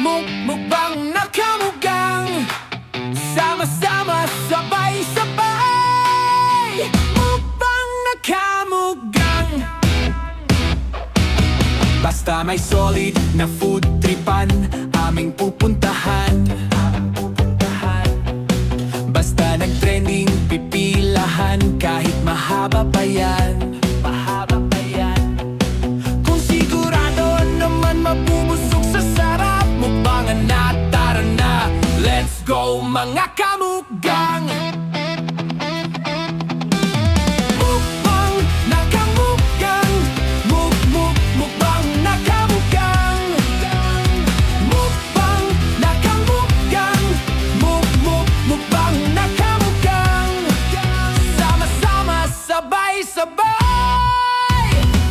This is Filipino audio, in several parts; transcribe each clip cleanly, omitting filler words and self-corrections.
Mukbang na kamugang, sama-sama, sabay-sabay. Mukbang na kamugang. Basta may solid na food tripan, aming pupuntahan. Basta nag-trending, pipilahan, kahit mahaba pa yan. Kung sigurado naman mabubusog sa sarap, mukbangan na, tara na, let's go mga kamugang. Mukbang na kamugang, mukbang na kamugang. Mukbang na kamugang, mukbang na kamugang. Sama-sama, sabay-sabay.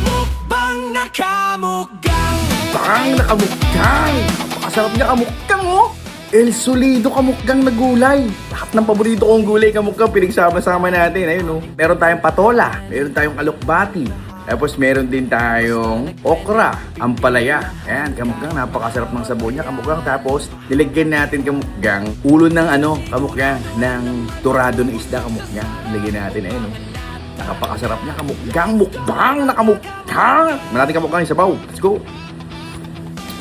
Mukbang na kamugang. Bang na kamukgang! Napakasarap niya kamukgang, oh! El Solido kamukgang na gulay. Lahat ng paborito kong gulay kamukgang pinagsama-sama natin. Ayun, oh. Meron tayong patola, meron tayong alokbati, tapos meron din tayong okra, ampalaya. Ayan, kamukgang, napakasarap ng sabon niya kamukgang. Tapos nilagyan natin kamukgang ulo ng kamukgang ng dorado na isda kamukgang. Nilagyan natin, ayun, oh. Napakasarap niya kamukgang, mukbang na kamukgang. Malating kamukgang yung sabaw. Let's go.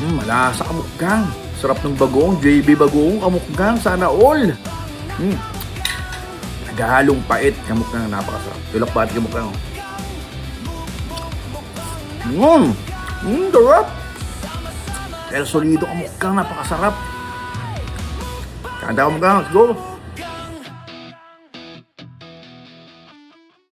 Malasa kamukgang. Sarap ng bagong, JB bagong kamukgang, sana all. Naghalong pait kamukgang, napakasarap. Tulak pati kamukgang. Sarap. El Solido kamukgang, napakasarap. Kanda kamukgang, let's go.